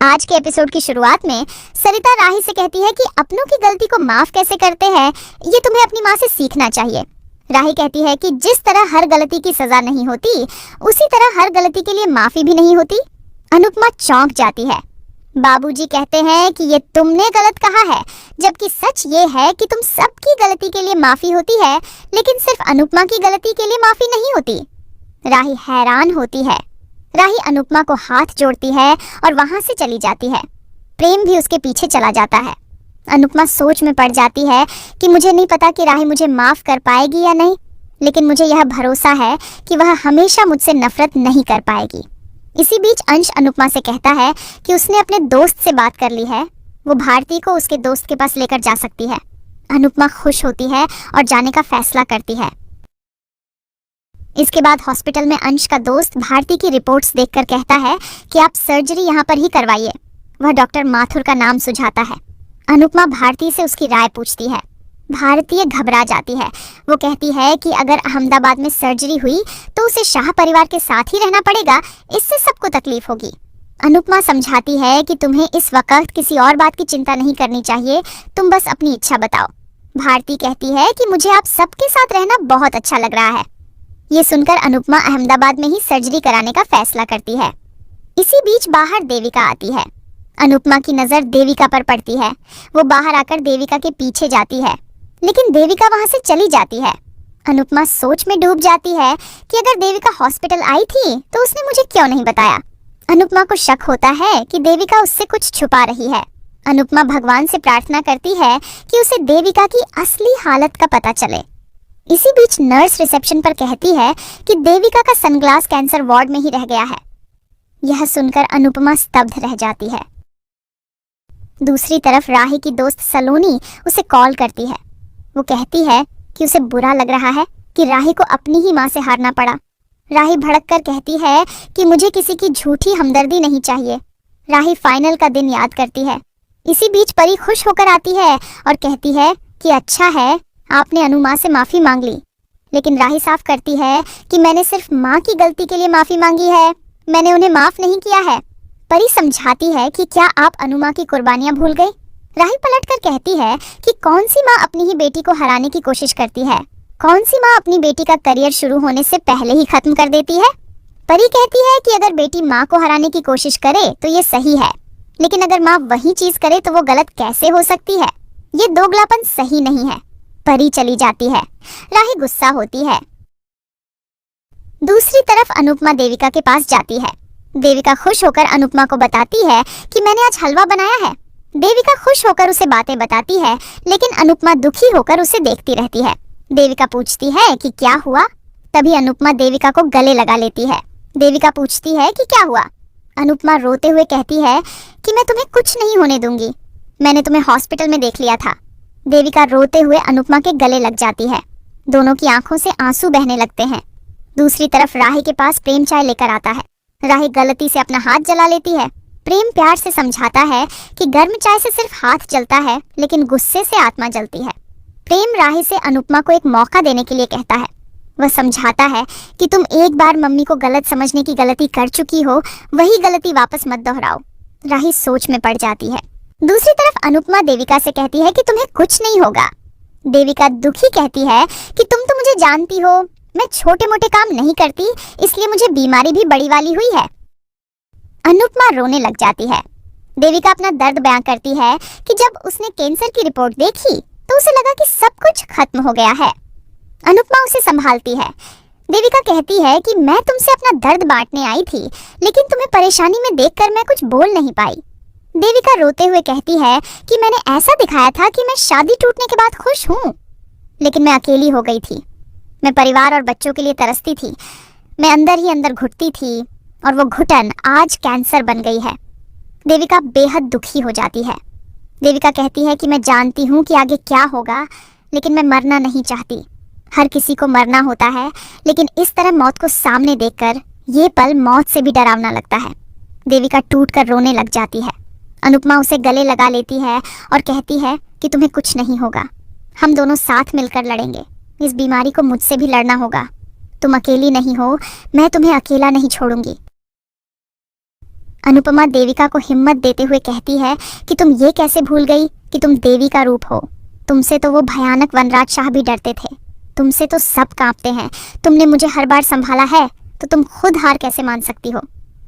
आज के एपिसोड की शुरुआत में सरिता राही से कहती है कि अपनों की गलती को माफ कैसे करते हैं, ये तुम्हें अपनी माँ से सीखना चाहिए। राही कहती है कि जिस तरह हर गलती की सजा नहीं होती, उसी तरह हर गलती के लिए माफी भी नहीं होती। अनुपमा चौंक जाती है। बाबूजी कहते हैं कि ये तुमने गलत कहा है, जबकि सच ये है कि तुम सबकी गलती के लिए माफी होती है, लेकिन सिर्फ अनुपमा की गलती के लिए माफी नहीं होती। राही हैरान होती है। राही अनुपमा को हाथ जोड़ती है और वहां से चली जाती है। प्रेम भी उसके पीछे चला जाता है। अनुपमा सोच में पड़ जाती है कि मुझे नहीं पता कि राही मुझे माफ कर पाएगी या नहीं, लेकिन मुझे यह भरोसा है कि वह हमेशा मुझसे नफरत नहीं कर पाएगी। इसी बीच अंश अनुपमा से कहता है कि उसने अपने दोस्त से बात कर ली है, वो भारती को उसके दोस्त के पास लेकर जा सकती है। अनुपमा खुश होती है और जाने का फैसला करती है। इसके बाद हॉस्पिटल में अंश का दोस्त भारती की रिपोर्ट्स देखकर कहता है कि आप सर्जरी यहाँ पर ही करवाइए। वह डॉक्टर माथुर का नाम सुझाता है। अनुपमा भारती से उसकी राय पूछती है। भारती घबरा जाती है। वो कहती है कि अगर अहमदाबाद में सर्जरी हुई तो उसे शाह परिवार के साथ ही रहना पड़ेगा, इससे सबको तकलीफ होगी। अनुपमा समझाती है कि तुम्हें इस वक्त किसी और बात की चिंता नहीं करनी चाहिए, तुम बस अपनी इच्छा बताओ। भारती कहती है कि मुझे आप सबके साथ रहना बहुत अच्छा लग रहा है। ये सुनकर अनुपमा अहमदाबाद में ही सर्जरी कराने का फैसला करती है। इसी बीच बाहर देविका आती है। अनुपमा की नजर देविका पर पड़ती है। वो बाहर आकर देविका के पीछे जाती है, लेकिन देविका वहां से चली जाती है। अनुपमा सोच में डूब जाती है कि अगर देविका हॉस्पिटल आई थी तो उसने मुझे क्यों नहीं बताया। अनुपमा को शक होता है कि देविका उससे कुछ छुपा रही है। अनुपमा भगवान से प्रार्थना करती है कि उसे देविका की असली हालत का पता चले। इसी बीच नर्स रिसेप्शन पर कहती है कि देविका का सनग्लास कैंसर वार्ड में ही रह गया है। यह सुनकर अनुपमा स्तब्ध रह जाती है। दूसरी तरफ राही की दोस्त सलोनी उसे कॉल करती है। वो कहती है कि उसे बुरा लग रहा है कि राही को अपनी ही माँ से हारना पड़ा। राही भड़ककर कहती है कि मुझे किसी की झूठी हमदर्दी नहीं चाहिए। राही फाइनल का दिन याद करती है। इसी बीच परी खुश होकर आती है और कहती है कि अच्छा है आपने अनु माँ से माफी मांग ली। लेकिन राही साफ करती है कि मैंने सिर्फ माँ की गलती के लिए माफी मांगी है, मैंने उन्हें माफ नहीं किया है। परी समझाती है कि क्या आप अनु माँ की कुर्बानियां भूल गई। राही पलटकर कहती है कि कौन सी माँ अपनी ही बेटी को हराने की कोशिश करती है, कौन सी माँ अपनी बेटी का करियर शुरू होने से पहले ही खत्म कर देती है। परी कहती है कि अगर बेटी माँ को हराने की कोशिश करे तो ये सही है, लेकिन अगर माँ वही चीज करे तो वो गलत कैसे हो सकती है। ये दोगलापन सही नहीं है। परी चली जाती है। राही गुस्सा होती है। दूसरी तरफ अनुपमा देविका के पास जाती है। देविका खुश होकर अनुपमा को बताती है कि मैंने आज हलवा बनाया है। देविका खुश होकर उसे बातें बताती है, लेकिन अनुपमा दुखी होकर उसे देखती रहती है। देविका पूछती है कि क्या हुआ। तभी अनुपमा देविका को गले लगा लेती है। देविका पूछती है कि क्या हुआ। अनुपमा रोते हुए कहती है कि मैं तुम्हें कुछ नहीं होने दूंगी, मैंने तुम्हें हॉस्पिटल में देख लिया था। देविका रोते हुए अनुपमा के गले लग जाती है। दोनों की आंखों से आंसू बहने लगते हैं। दूसरी तरफ राही के पास प्रेम चाय लेकर आता है। राही गलती से अपना हाथ जला लेती है। प्रेम प्यार से समझाता है कि गर्म चाय से सिर्फ हाथ जलता है, लेकिन गुस्से से आत्मा जलती है। प्रेम राही से अनुपमा को एक मौका देने के लिए कहता है। वह समझाता है कि तुम एक बार मम्मी को गलत समझने की गलती कर चुकी हो, वही गलती वापस मत दोहराओ। राही सोच में पड़ जाती है। दूसरी तरफ अनुपमा देविका से कहती है कि तुम्हें कुछ नहीं होगा। देविका दुखी कहती है कि तुम तो मुझे जानती हो, मैं छोटे मोटे काम नहीं करती, इसलिए मुझे बीमारी भी बड़ी वाली हुई है। अनुपमा रोने लग जाती है। देविका अपना दर्द बयां करती है कि जब उसने कैंसर की रिपोर्ट देखी तो उसे लगा कि सब कुछ खत्म हो गया है। अनुपमा उसे संभालती है। देविका कहती है कि मैं तुमसे अपना दर्द बांटने आई थी, लेकिन तुम्हें परेशानी में देखकर मैं कुछ बोल नहीं पाई। देविका रोते हुए कहती है कि मैंने ऐसा दिखाया था कि मैं शादी टूटने के बाद खुश हूँ, लेकिन मैं अकेली हो गई थी। मैं परिवार और बच्चों के लिए तरसती थी। मैं अंदर ही अंदर घुटती थी और वो घुटन आज कैंसर बन गई है। देविका बेहद दुखी हो जाती है। देविका कहती है कि मैं जानती हूँ कि आगे क्या होगा, लेकिन मैं मरना नहीं चाहती। हर किसी को मरना होता है, लेकिन इस तरह मौत को सामने देखकर ये पल मौत से भी डरावना लगता है। देविका टूट कर रोने लग जाती है। अनुपमा उसे गले लगा लेती है और कहती है कि तुम्हें कुछ नहीं होगा, हम दोनों साथ मिलकर लड़ेंगे। इस बीमारी को मुझसे भी लड़ना होगा। तुम अकेली नहीं हो, मैं तुम्हें अकेला नहीं छोड़ूंगी। अनुपमा देविका को हिम्मत देते हुए कहती है कि तुम ये कैसे भूल गई कि तुम देवी का रूप हो। तुमसे तो वो भयानक वनराज शाह भी डरते थे, तुमसे तो सब कांपते हैं। तुमने मुझे हर बार संभाला है, तो तुम खुद हार कैसे मान सकती हो।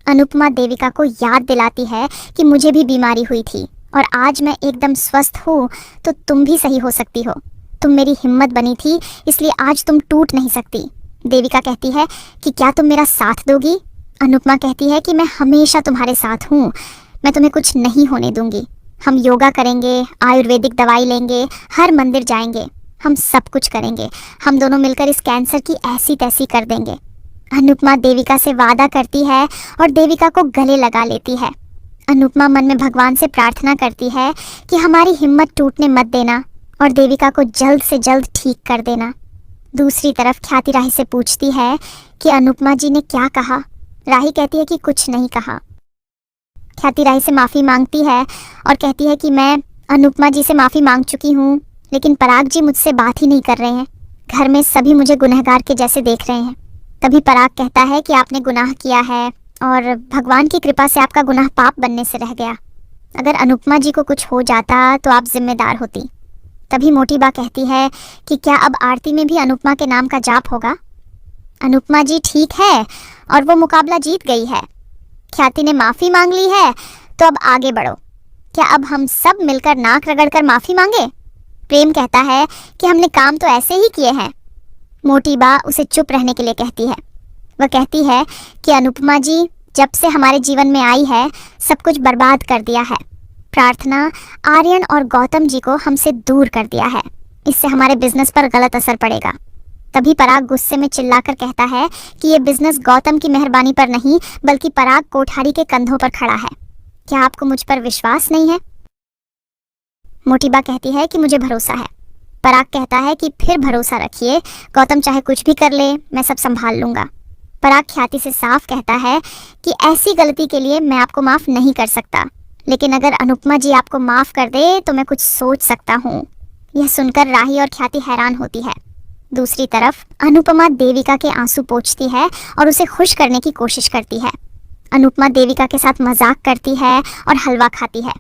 अनुपमा देविका को याद दिलाती है कि मुझे भी बीमारी हुई थी और आज मैं एकदम स्वस्थ हूँ, तो तुम भी सही हो सकती हो। तुम मेरी हिम्मत बनी थी, इसलिए आज तुम टूट नहीं सकती। देविका कहती है कि क्या तुम मेरा साथ दोगी। अनुपमा कहती है कि मैं हमेशा तुम्हारे साथ हूँ, मैं तुम्हें कुछ नहीं होने दूंगी। हम योगा करेंगे, आयुर्वेदिक दवाई लेंगे, हर मंदिर जाएंगे, हम सब कुछ करेंगे। हम दोनों मिलकर इस कैंसर की ऐसी तैसी कर देंगे। अनुपमा देविका से वादा करती है और देविका को गले लगा लेती है। अनुपमा मन में भगवान से प्रार्थना करती है कि हमारी हिम्मत टूटने मत देना और देविका को जल्द से जल्द ठीक कर देना। दूसरी तरफ ख्याति राही से पूछती है कि अनुपमा जी ने क्या कहा। राही कहती है कि कुछ नहीं कहा। ख्याति राही से माफ़ी मांगती है और कहती है कि मैं अनुपमा जी से माफ़ी मांग चुकी हूँ, लेकिन पराग जी मुझसे बात ही नहीं कर रहे हैं। घर में सभी मुझे गुनहगार के जैसे देख रहे हैं। तभी पराग कहता है कि आपने गुनाह किया है और भगवान की कृपा से आपका गुनाह पाप बनने से रह गया। अगर अनुपमा जी को कुछ हो जाता तो आप जिम्मेदार होती। तभी मोटी बा कहती है कि क्या अब आरती में भी अनुपमा के नाम का जाप होगा। अनुपमा जी ठीक है और वो मुकाबला जीत गई है। ख्याति ने माफ़ी मांग ली है, तो अब आगे बढ़ो। क्या अब हम सब मिलकर नाक रगड़कर माफ़ी मांगे। प्रेम कहता है कि हमने काम तो ऐसे ही किए हैं। मोटी बा उसे चुप रहने के लिए कहती है। वह कहती है कि अनुपमा जी जब से हमारे जीवन में आई है, सब कुछ बर्बाद कर दिया है। प्रार्थना आर्यन और गौतम जी को हमसे दूर कर दिया है। इससे हमारे बिजनेस पर गलत असर पड़ेगा। तभी पराग गुस्से में चिल्लाकर कहता है कि ये बिजनेस गौतम की मेहरबानी पर नहीं, बल्कि पराग कोठारी के कंधों पर खड़ा है। क्या आपको मुझ पर विश्वास नहीं है। मोटीबा कहती है कि मुझे भरोसा है। पराग कहता है कि फिर भरोसा रखिए, गौतम चाहे कुछ भी कर ले, मैं सब संभाल लूंगा। पराग ख्याति से साफ कहता है कि ऐसी गलती के लिए मैं आपको माफ नहीं कर सकता, लेकिन अगर अनुपमा जी आपको माफ कर दे तो मैं कुछ सोच सकता हूँ। यह सुनकर राही और ख्याति हैरान होती है। दूसरी तरफ अनुपमा देविका के आंसू पोंछती है और उसे खुश करने की कोशिश करती है। अनुपमा देविका के साथ मजाक करती है और हलवा खाती है।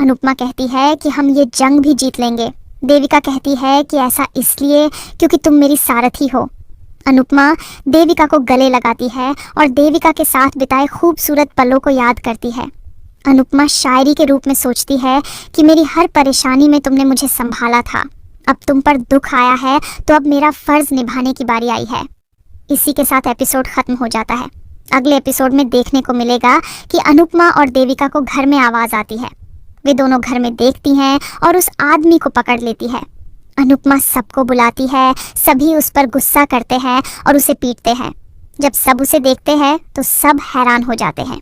अनुपमा कहती है कि हम ये जंग भी जीत लेंगे। देविका कहती है कि ऐसा इसलिए क्योंकि तुम मेरी सारथी हो। अनुपमा देविका को गले लगाती है और देविका के साथ बिताए खूबसूरत पलों को याद करती है। अनुपमा शायरी के रूप में सोचती है कि मेरी हर परेशानी में तुमने मुझे संभाला था। अब तुम पर दुख आया है तो अब मेरा फर्ज निभाने की बारी आई है। इसी के साथ एपिसोड खत्म हो जाता है। अगले एपिसोड में देखने को मिलेगा कि अनुपमा और देविका को घर में आवाज आती है। वे दोनों घर में देखती हैं और उस आदमी को पकड़ लेती है। अनुपमा सबको बुलाती है, सभी उस पर गुस्सा करते हैं और उसे पीटते हैं। जब सब उसे देखते हैं तो सब हैरान हो जाते हैं।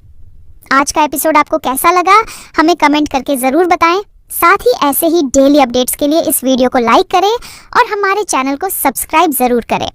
आज का एपिसोड आपको कैसा लगा हमें कमेंट करके ज़रूर बताएं। साथ ही ऐसे ही डेली अपडेट्स के लिए इस वीडियो को लाइक करें और हमारे चैनल को सब्सक्राइब ज़रूर करें।